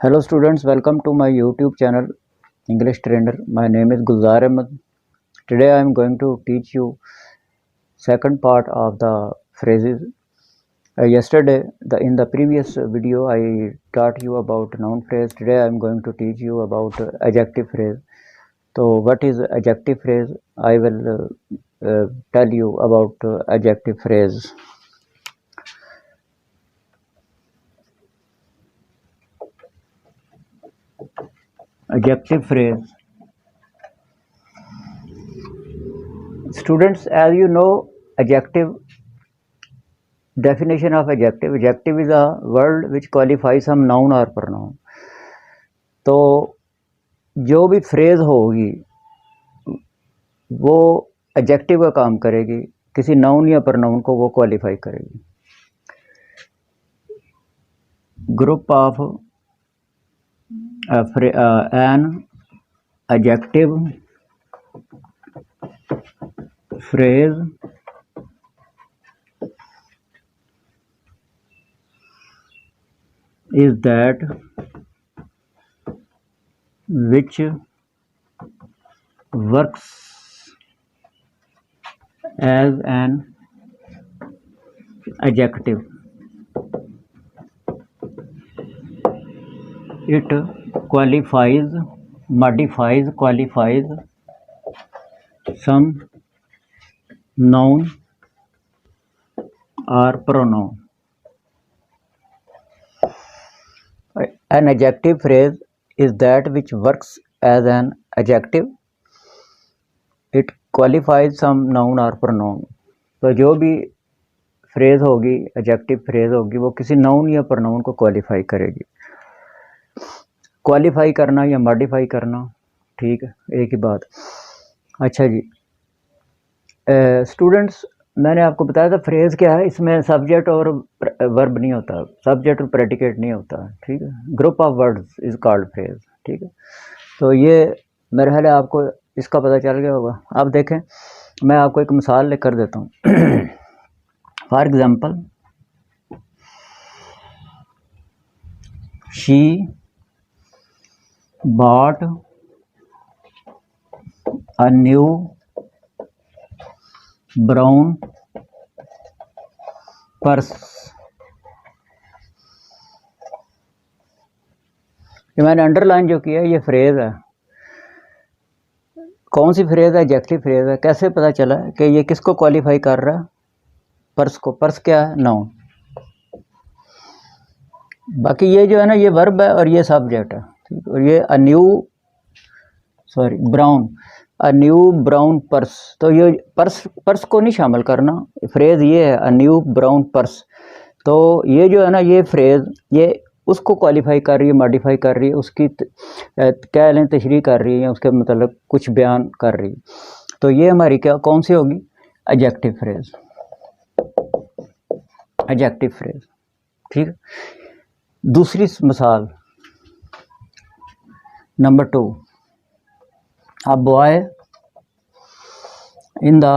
Hello students, welcome to my YouTube channel English Trainer. My name is Gulzar Ahmed. Today I am going to teach you second part of the phrases. Yesterday in the previous video I taught you about noun phrase. Today I am going to teach you about adjective phrase. So what is adjective phrase? I will tell you about adjective phrase. Adjective phrase. Students, as you know, adjective definition of adjective. Adjective is a word which qualifies some noun or pronoun. तो जो भी phrase होगी वो adjective का काम करेगी, किसी noun या प्रनाउन को वो क्वालिफाई करेगी. Group of an adjective phrase is that which works as an adjective. It qualifies, modifies, qualifies some noun or pronoun. An adjective phrase is that which works as an adjective. It qualifies some noun or pronoun. तो जो भी phrase होगी, adjective phrase होगी, वो किसी noun या pronoun को qualify करेगी. क्वालिफाई करना या मॉडिफाई करना, ठीक है, एक ही बात. अच्छा जी स्टूडेंट्स, मैंने आपको बताया था फ्रेज क्या है. इसमें सब्जेक्ट और वर्ब नहीं होता, सब्जेक्ट और प्रेडिकेट नहीं होता, ठीक है. Group of words is called phrase, ठीक है. तो ये मेरे ख्याल है आपको इसका पता चल गया होगा. अब देखें, मैं आपको एक मिसाल लेकर देता हूँ. For example, she bought a new brown purse. ये मैंने अंडरलाइन जो किया ये फ्रेज है. कौन सी फ्रेज है? एडजेक्टिव फ्रेज है. कैसे पता चला कि ये किसको क्वालिफाई कर रहा है? पर्स को. पर्स क्या है? नाउन. बाकी ये जो है ना, ये वर्ब है और ये सब्जेक्ट है, ठीक. और ये brown, a new brown purse. तो ये पर्स को नहीं शामिल करना. फ्रेज ये है, अ न्यू ब्राउन पर्स. तो ये जो है ना, ये फ्रेज ये उसको क्वालिफाई कर रही है, मॉडिफाई कर रही है, उसकी क्या लें तशरीह कर रही है, या उसके मतलब कुछ बयान कर रही है. तो ये हमारी क्या कौन सी होगी? Adjective phrase. एडजेक्टिव फ्रेज, ठीक है. दूसरी मिसाल number 2. A boy in the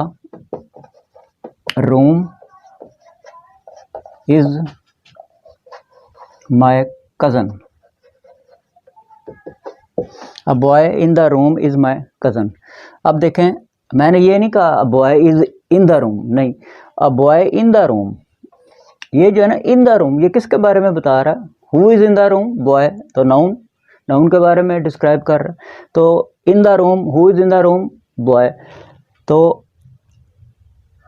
room is my cousin. A boy in the room is my cousin. अब देखें, मैंने ये नहीं कहा a boy is in the room, नहीं. A boy in the room, ये जो है ना in the room, ये किसके बारे में बता रहा है? Who is in the room? Boy. तो नाउन के बारे में डिस्क्राइब कर रहा है. तो in the room, who is in the room? Boy. तो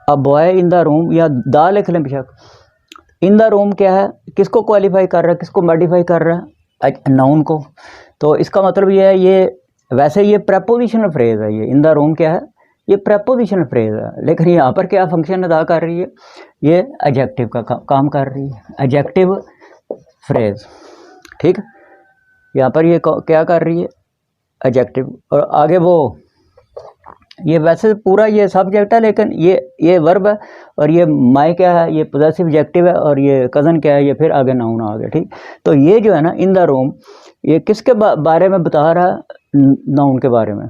अब बॉय इन द रूम, या द लिख लें बेशक. इन द रूम क्या है? किसको क्वालिफाई कर रहा है, किसको मॉडिफाई कर रहा है? नाउन को. तो इसका मतलब ये है, ये वैसे ये प्रेपोजिशनल फ्रेज है. ये इन द रूम क्या है? ये प्रेपोजिशनल फ्रेज है. लेकिन यहाँ पर क्या फंक्शन अदा कर रही है? ये एडजेक्टिव का काम कर रही है. एडजेक्टिव फ्रेज, ठीक. यहाँ पर ये क्या कर रही है? एडजेक्टिव. और आगे वो ये वैसे पूरा ये सब्जेक्ट है, लेकिन ये वर्ब है. और ये माई क्या है? ये पोजेसिव एडजेक्टिव है. और ये कज़न क्या है? ये फिर आगे नाउन आ गया, ठीक. तो ये जो है ना, इन द रूम, ये किसके बारे में बता रहा है? नाउन के बारे में.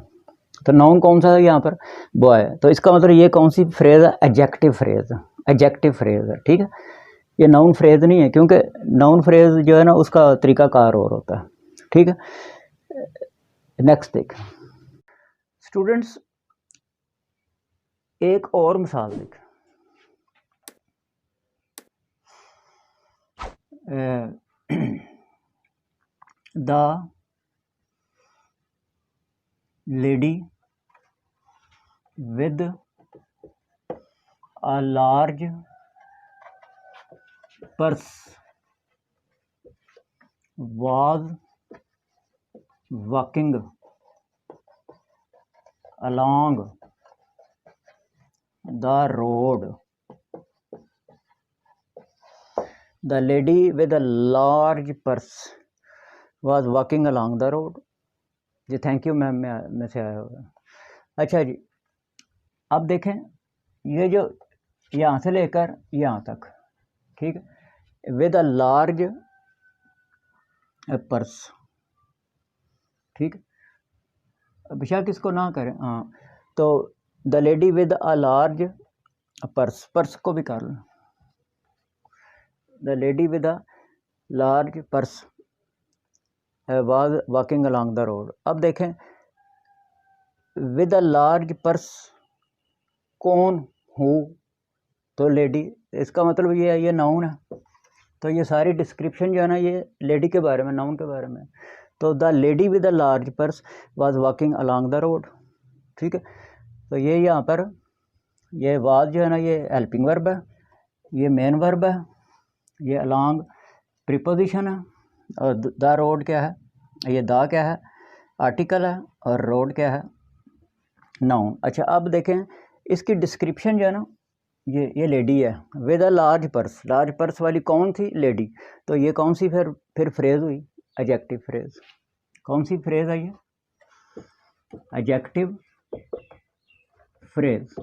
तो नाउन कौन सा है यहाँ पर? बॉय. तो इसका मतलब ये कौन सी फ्रेज है? Adjective phrase. एडजेक्टिव फ्रेज है, ठीक है. ये नाउन फ्रेज नहीं है, क्योंकि नाउन फ्रेज जो है ना, उसका तरीकाकार और होता है. ठीक है, नेक्स्ट देख स्टूडेंट्स, एक और मिसाल देख, the lady with a large purse was walking along the road. The lady with a large purse was walking along the road. जी थैंक यू मैम, में से आया होगा। अच्छा जी, अब देखें ये जो यहाँ से लेकर यहाँ तक, ठीक है, विद अ लार्ज पर्स, ठीक, बेशक इसको ना करें, हाँ, तो the lady with a large purse, purse को भी कर लो, the lady with a large purse was walking along the road. अब देखें विद अ लार्ज पर्स कौन, हु, तो लेडी, इसका मतलब ये है, ये नाउन है, तो ये सारी डिस्क्रिप्शन जो है ना ये लेडी के बारे में, नाउन के बारे में। तो the lady with a large purse was walking along the road, ठीक है, तो ये यहाँ पर ये वाज जो है ना ये हेल्पिंग वर्ब है, ये मेन वर्ब है, ये अलॉन्ग प्रीपोजिशन है, और द रोड क्या है, ये द क्या है, आर्टिकल है, और रोड क्या है, नाउन। अच्छा अब देखें इसकी डिस्क्रिप्शन जो है ना ये लेडी है with a large purse, large purse वाली कौन थी, लेडी, तो ये कौन सी फिर फ्रेज हुई, एडजेक्टिव फ्रेज, कौन सी फ्रेज है ये, एडजेक्टिव फ्रेज,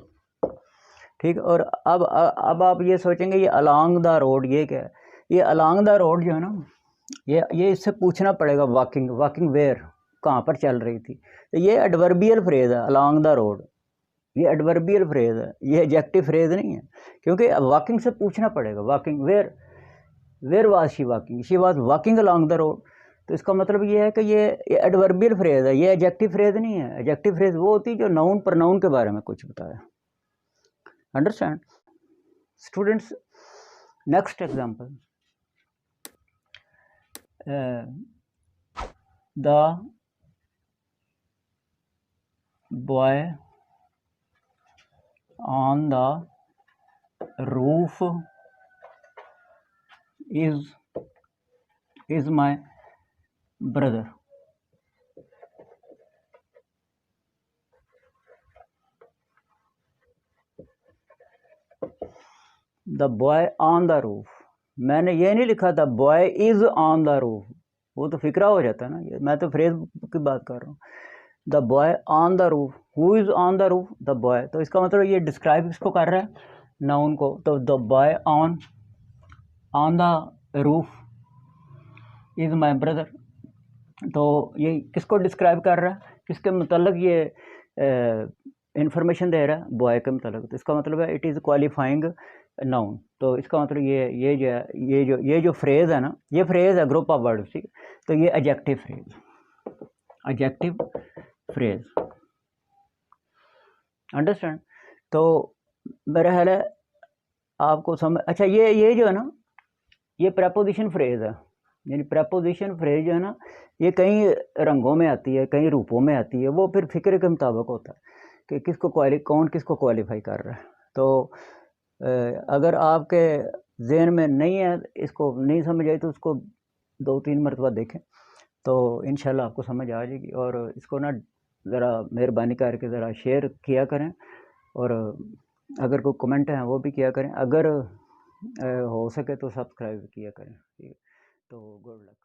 ठीक। और अब आप ये सोचेंगे ये अलॉन्ग द रोड ये क्या है, ये अलॉन्ग द रोड जो है ना ये इससे पूछना पड़ेगा, वॉकिंग, वॉकिंग वेयर, कहाँ पर चल रही थी, तो ये एडवर्बियल फ्रेज है अलॉन्ग द रोड, ये एडवर्बियल फ्रेज है, ये एडजेक्टिव फ्रेज नहीं है, क्योंकि वॉकिंग से पूछना पड़ेगा, walking where was she walking, she was walking along the road, तो इसका मतलब ये है कि ये एडवर्बियल फ्रेज है, ये एडजेक्टिव फ्रेज नहीं है। एडजेक्टिव फ्रेज वो होती है जो नाउन प्रोनाउन के बारे में कुछ बताया, understand students. Next example, the boy on the roof is my brother. The boy on the roof, मैंने ये नहीं लिखा था boy is on the roof, वो तो फिक्रा हो जाता है ना, ये मैं तो फ्रेज की बात कर रहा हूँ। The boy on the roof, who is on the roof, the boy, तो इसका मतलब ये डिस्क्राइब इसको कर रहा है, नाउन को, तो the boy on the roof is my brother, तो ये किसको डिस्क्राइब कर रहा है, किसके मतलब ये इंफॉर्मेशन दे रहा है, बॉय के मतलब, तो इसका मतलब है इट इज़ क्वालिफाइंग नाउन, तो इसका मतलब ये जो फ्रेज है ना, ये फ्रेज है ग्रुप ऑफ वर्ड्स, ठीक है, तो ये adjective phrase, adjective phrase, understand. तो मेरा ख्याल है आपको समझ, अच्छा ये जो है ना ये प्रेपोजिशन फ्रेज है, यानी प्रेपोजिशन फ्रेज जो है ना ये कई रंगों में आती है, कई रूपों में आती है, वो फिर फिक्र के मुताबिक होता है कि कौन किसको क्वालिफाई कर रहा है। तो अगर आपके जहन में नहीं है, इसको नहीं समझ आई, तो उसको 2-3 मरतबा देखें तो इंशाल्लाह आपको समझ आ जाएगी, और इसको ना ज़रा मेहरबानी करके ज़रा शेयर किया करें, और अगर कोई कमेंट हैं वो भी किया करें, अगर हो सके तो सब्सक्राइब किया करें, ठीक है, तो गुड लक।